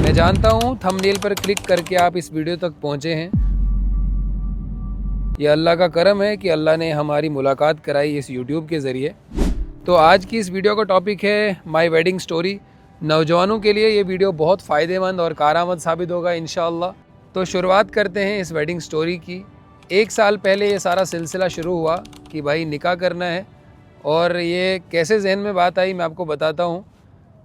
मैं जानता हूँ थंबनेल पर क्लिक करके आप इस वीडियो तक पहुँचे हैं। ये अल्लाह का करम है कि अल्लाह ने हमारी मुलाकात कराई इस यूट्यूब के ज़रिए। तो आज की इस वीडियो का टॉपिक है माय वेडिंग स्टोरी। नौजवानों के लिए ये वीडियो बहुत फ़ायदेमंद और कारआमद साबित होगा इंशाअल्लाह। तो शुरुआत करते हैं इस वेडिंग स्टोरी की। 1 साल पहले ये सारा सिलसिला शुरू हुआ कि भाई निकाह करना है, और ये कैसे जहन में बात आई मैं आपको बताता हूँ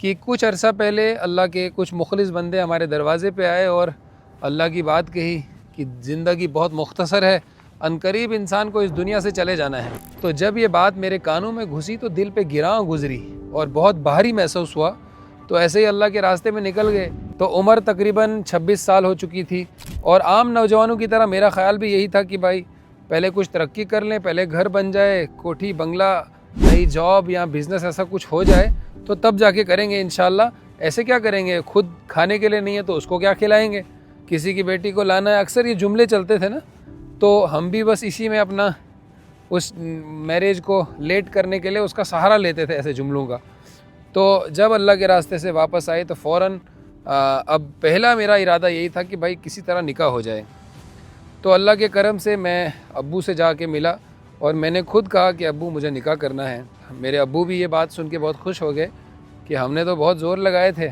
कि कुछ अरसा पहले अल्लाह के कुछ मुखलिस बंदे हमारे दरवाज़े पे आए और अल्लाह की बात कही कि ज़िंदगी बहुत मुख्तसर है, अनकरीब इंसान को इस दुनिया से चले जाना है। तो जब ये बात मेरे कानों में घुसी तो दिल पे गिरां गुजरी और बहुत भारी महसूस हुआ। तो ऐसे ही अल्लाह के रास्ते में निकल गए। तो उम्र तकरीबन 26 साल हो चुकी थी, और आम नौजवानों की तरह मेरा ख्याल भी यही था कि भाई पहले कुछ तरक्की कर लें, पहले घर बन जाए, कोठी बंगला, नई जॉब या बिज़नेस ऐसा कुछ हो जाए तो तब जाके करेंगे इंशाल्लाह। ऐसे क्या करेंगे, खुद खाने के लिए नहीं है तो उसको क्या खिलाएंगे, किसी की बेटी को लाना है, अक्सर ये जुमले चलते थे ना। तो हम भी बस इसी में अपना उस मैरिज को लेट करने के लिए उसका सहारा लेते थे, ऐसे जुमलों का। तो जब अल्लाह के रास्ते से वापस आए तो फ़ौरन अब पहला मेरा इरादा यही था कि भाई किसी तरह निकाह हो जाए। तो अल्लाह के करम से मैं अब्बू से जाके मिला और मैंने खुद कहा कि अब्बू मुझे निकाह करना है। मेरे अब्बू भी ये बात सुन के बहुत खुश हो गए कि हमने तो बहुत ज़ोर लगाए थे,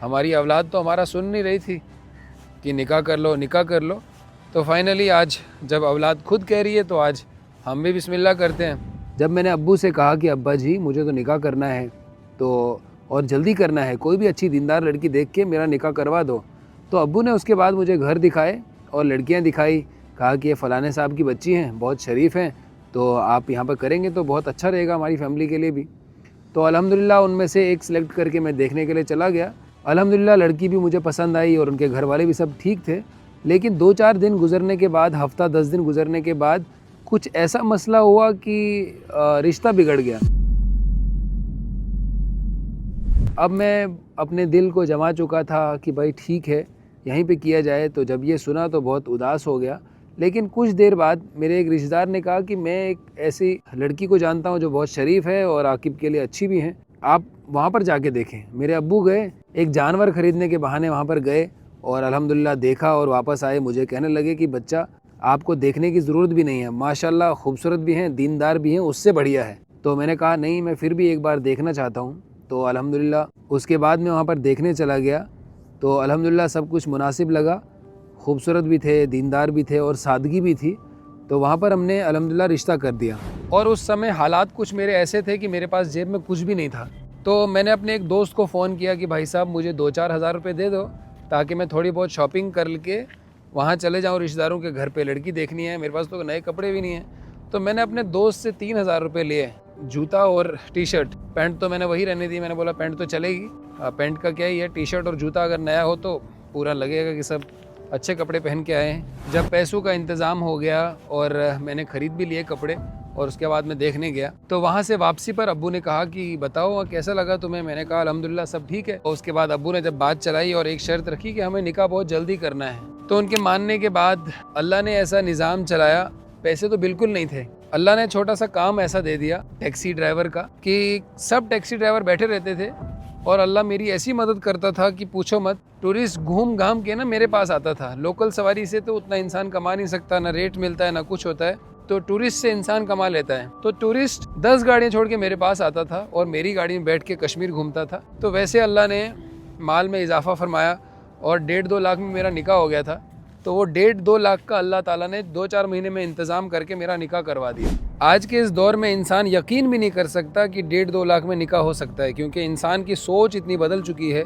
हमारी औलाद तो हमारा सुन नहीं रही थी कि निकाह कर लो निकाह कर लो। तो फाइनली आज जब औलाद खुद कह रही है तो आज हम भी बिस्मिल्लाह करते हैं। जब मैंने अब्बू से कहा कि अब्बा जी मुझे तो निकाह करना है, तो और जल्दी करना है, कोई भी अच्छी दीनदार लड़की देख के मेरा निकाह करवा दो, तो अब्बू ने उसके बाद मुझे घर दिखाए और लड़कियां दिखाई, कहा कि ये फ़लाने साहब की बच्ची हैं, बहुत शरीफ हैं, तो आप यहाँ पर करेंगे तो बहुत अच्छा रहेगा हमारी फैमिली के लिए भी। तो अल्हम्दुलिल्लाह उनमें से एक सिलेक्ट करके मैं देखने के लिए चला गया। अल्हम्दुलिल्लाह लड़की भी मुझे पसंद आई और उनके घर वाले भी सब ठीक थे। लेकिन 2-4 दिन गुजरने के बाद, हफ्ता 10 दिन गुजरने के बाद कुछ ऐसा मसला हुआ कि रिश्ता बिगड़ गया। अब मैं अपने दिल को जमा चुका था कि भाई ठीक है यहीं पे किया जाए। तो जब ये सुना तो बहुत उदास हो गया। लेकिन कुछ देर बाद मेरे एक रिश्तेदार ने कहा कि मैं एक ऐसी लड़की को जानता हूँ जो बहुत शरीफ है और आकिब के लिए अच्छी भी हैं, आप वहाँ पर जाके देखें। मेरे अब्बू गए, एक जानवर ख़रीदने के बहाने वहाँ पर गए और अल्हम्दुलिल्लाह देखा और वापस आए। मुझे कहने लगे कि बच्चा आपको देखने की ज़रूरत भी नहीं है, माशाल्लाह खूबसूरत भी हैं, दीनदार भी हैं, उससे बढ़िया है। तो मैंने कहा नहीं, मैं फिर भी एक बार देखना चाहता हूँ। तो अल्हम्दुलिल्लाह उसके बाद मैं वहाँ पर देखने चला गया। तो अल्हम्दुलिल्लाह सब कुछ मुनासिब लगा, खूबसूरत भी थे, दीनदार भी थे और सादगी भी थी। तो वहाँ पर हमने अल्हम्दुलिल्लाह रिश्ता कर दिया। और उस समय हालात कुछ मेरे ऐसे थे कि मेरे पास जेब में कुछ भी नहीं था। तो मैंने अपने एक दोस्त को फ़ोन किया कि भाई साहब मुझे 2-4 हज़ार रुपये दे दो ताकि मैं थोड़ी बहुत शॉपिंग कर के वहाँ चले जाऊँ रिश्तेदारों के घर पे, लड़की देखनी है, मेरे पास तो नए कपड़े भी नहीं हैं। तो मैंने अपने दोस्त से 3,000 रुपये लिए, जूता और टी शर्ट। पैंट तो मैंने वही रहने दी, मैंने बोला पैंट तो चलेगी, पैंट का क्या ही है, टी शर्ट और जूता अगर नया हो तो पूरा लगेगा कि सब अच्छे कपड़े पहन के आए हैं। जब पैसों का इंतज़ाम हो गया और मैंने ख़रीद भी लिए कपड़े और उसके बाद मैं देखने गया, तो वहाँ से वापसी पर अब्बू ने कहा कि बताओ कैसा लगा तुम्हें। मैंने कहा अल्हम्दुलिल्लाह सब ठीक है। और उसके बाद अब्बू ने जब बात चलाई और एक शर्त रखी कि हमें निकाह बहुत जल्दी करना है, तो उनके मानने के बाद अल्लाह ने ऐसा निज़ाम चलाया, पैसे तो बिल्कुल नहीं थे, अल्लाह ने छोटा सा काम ऐसा दे दिया टैक्सी ड्राइवर का कि सब टैक्सी ड्राइवर बैठे रहते थे और अल्लाह मेरी ऐसी मदद करता था कि पूछो मत। टूरिस्ट घूम घाम के ना मेरे पास आता था। लोकल सवारी से तो उतना इंसान कमा नहीं सकता, ना रेट मिलता है ना कुछ होता है, तो टूरिस्ट से इंसान कमा लेता है। तो टूरिस्ट 10 गाड़ियाँ छोड़ के मेरे पास आता था और मेरी गाड़ी में बैठ के कश्मीर घूमता था। तो वैसे अल्लाह ने माल में इजाफा फरमाया और 1.5-2 लाख में मेरा निकाह हो गया था। तो वो 1.5-2 लाख का अल्लाह ताला ने 2-4 महीने में इंतज़ाम करके मेरा निकाह करवा दिया। आज के इस दौर में इंसान यकीन भी नहीं कर सकता कि 1.5-2 लाख में निकाह हो सकता है, क्योंकि इंसान की सोच इतनी बदल चुकी है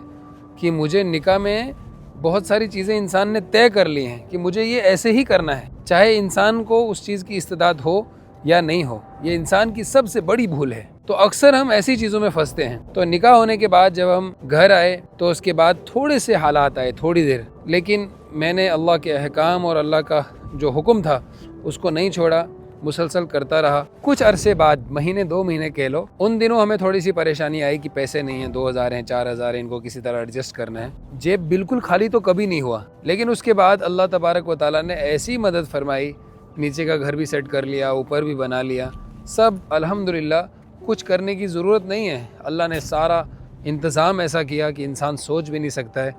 कि मुझे निकाह में बहुत सारी चीज़ें इंसान ने तय कर ली हैं कि मुझे ये ऐसे ही करना है, चाहे इंसान को उस चीज़ की इस्तेदाद हो या नहीं हो। ये इंसान की सबसे बड़ी भूल है। तो अक्सर हम ऐसी चीज़ों में फंसते हैं। तो निकाह होने के बाद जब हम घर आए तो उसके बाद थोड़े से हालात आए, थोड़ी देर, लेकिन मैंने अल्लाह के अहकाम और अल्लाह का जो हुक्म था उसको नहीं छोड़ा, मुसलसल करता रहा। कुछ अरसे बाद, महीने 2 महीने कह लो, उन दिनों हमें थोड़ी सी परेशानी आई कि पैसे नहीं हैं, 2,000 हैं, 4,000 हैं, इनको किसी तरह एडजस्ट करना है। जेब बिल्कुल खाली तो कभी नहीं हुआ, लेकिन उसके बाद अल्लाह तबारक व तआला ने ऐसी मदद फरमाई, नीचे का घर भी सेट कर लिया, ऊपर भी बना लिया, सब अल्हम्दुलिल्लाह। कुछ करने की ज़रूरत नहीं है, अल्लाह ने सारा इंतज़ाम ऐसा किया कि इंसान सोच भी नहीं सकता है।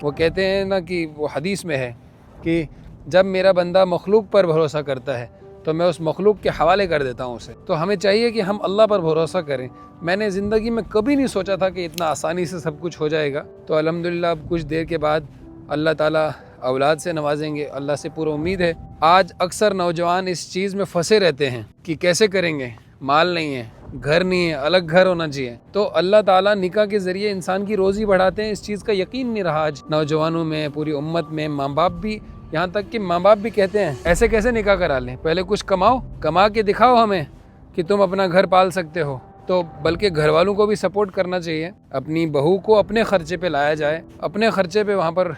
वो कहते हैं ना कि वो हदीस में है कि जब मेरा बंदा मखलूक पर भरोसा करता है तो मैं उस मखलूक के हवाले कर देता हूँ उसे। तो हमें चाहिए कि हम अल्लाह पर भरोसा करें। मैंने ज़िंदगी में कभी नहीं सोचा था कि इतना आसानी से सब कुछ हो जाएगा। तो अल्हम्दुलिल्लाह अब कुछ देर के बाद अल्लाह ताला औलाद से नवाजेंगे, अल्लाह से पूरा उम्मीद है। आज अक्सर नौजवान इस चीज़ में फंसे रहते हैं कि कैसे करेंगे, माल नहीं है, घर नहीं है, अलग घर होना चाहिए। तो अल्लाह ताला निकाह के ज़रिए इंसान की रोज़ी बढ़ाते हैं। इस चीज़ का यकीन नहीं रहा आज नौजवानों में, पूरी उम्मत में। माँ बाप भी, यहाँ तक कि माँ बाप भी कहते हैं ऐसे कैसे निकाह करा लें, पहले कुछ कमाओ, कमा के दिखाओ हमें कि तुम अपना घर पाल सकते हो। तो बल्कि घर वालों को भी सपोर्ट करना चाहिए। अपनी बहू को अपने ख़र्चे पे लाया जाए, अपने ख़र्चे पे वहाँ पर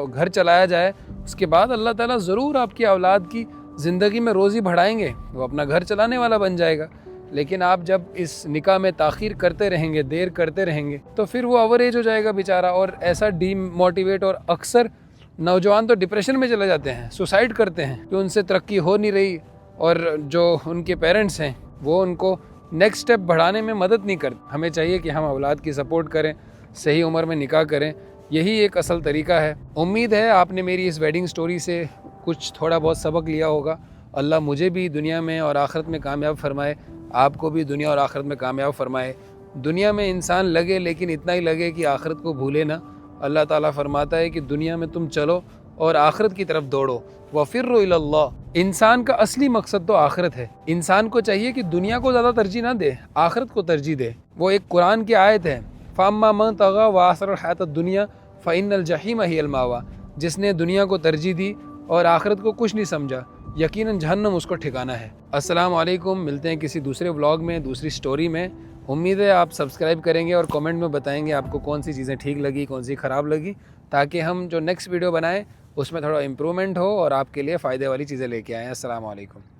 घर चलाया जाए। उसके बाद अल्लाह ताला ज़रूर आपकी औलाद की ज़िंदगी में रोज़ी बढ़ाएंगे, वो अपना घर चलाने वाला बन जाएगा। लेकिन आप जब इस निकाह में ताख़ीर करते रहेंगे, देर करते रहेंगे, तो फिर वो ओवर एज हो जाएगा बेचारा और ऐसा डीमोटिवेट, और अक्सर नौजवान तो डिप्रेशन में चले जाते हैं, सुसाइड करते हैं कि उनसे तरक्की हो नहीं रही और जो उनके पेरेंट्स हैं वो उनको नेक्स्ट स्टेप बढ़ाने में मदद नहीं करते। हमें चाहिए कि हम औलाद की सपोर्ट करें, सही उम्र में निकाह करें, यही एक असल तरीका है। उम्मीद है आपने मेरी इस वेडिंग स्टोरी से कुछ थोड़ा बहुत सबक लिया होगा। अल्लाह मुझे भी दुनिया में और आखिरत में कामयाब फरमाए, आपको भी दुनिया और आखिरत में कामयाब फरमाए। दुनिया में इंसान लगे लेकिन इतना ही लगे कि आखिरत को भूले ना। अल्लाह ताला फरमाता है कि दुनिया में तुम चलो और आखिरत की तरफ दौड़ो, वफ़िर्रु इलल्लाह। इंसान का असली मकसद तो आखिरत है। इंसान को चाहिए कि दुनिया को ज़्यादा तरजीह ना दे, आखिरत को तरजीह दे। वो एक कुरान की आयत है, फ़अम्मा मन तग़ा व आसर हयातद दुनिया फ़इन्नल जहीम हियल मावा। जिसने दुनिया को तरजीह दी और आखिरत को कुछ नहीं समझा, यकीनन जहन्नम उसको ठिकाना है। अस्सलाम वालेकुम, मिलते हैं किसी दूसरे व्लॉग में, दूसरी स्टोरी में। उम्मीद है आप सब्सक्राइब करेंगे और कमेंट में बताएंगे आपको कौन सी चीज़ें ठीक लगी, कौन सी ख़राब लगी, ताकि हम जो नेक्स्ट वीडियो बनाएं उसमें थोड़ा इम्प्रूवमेंट हो और आपके लिए फ़ायदे वाली चीज़ें लेके आएँ। अस्सलाम वालेकुम।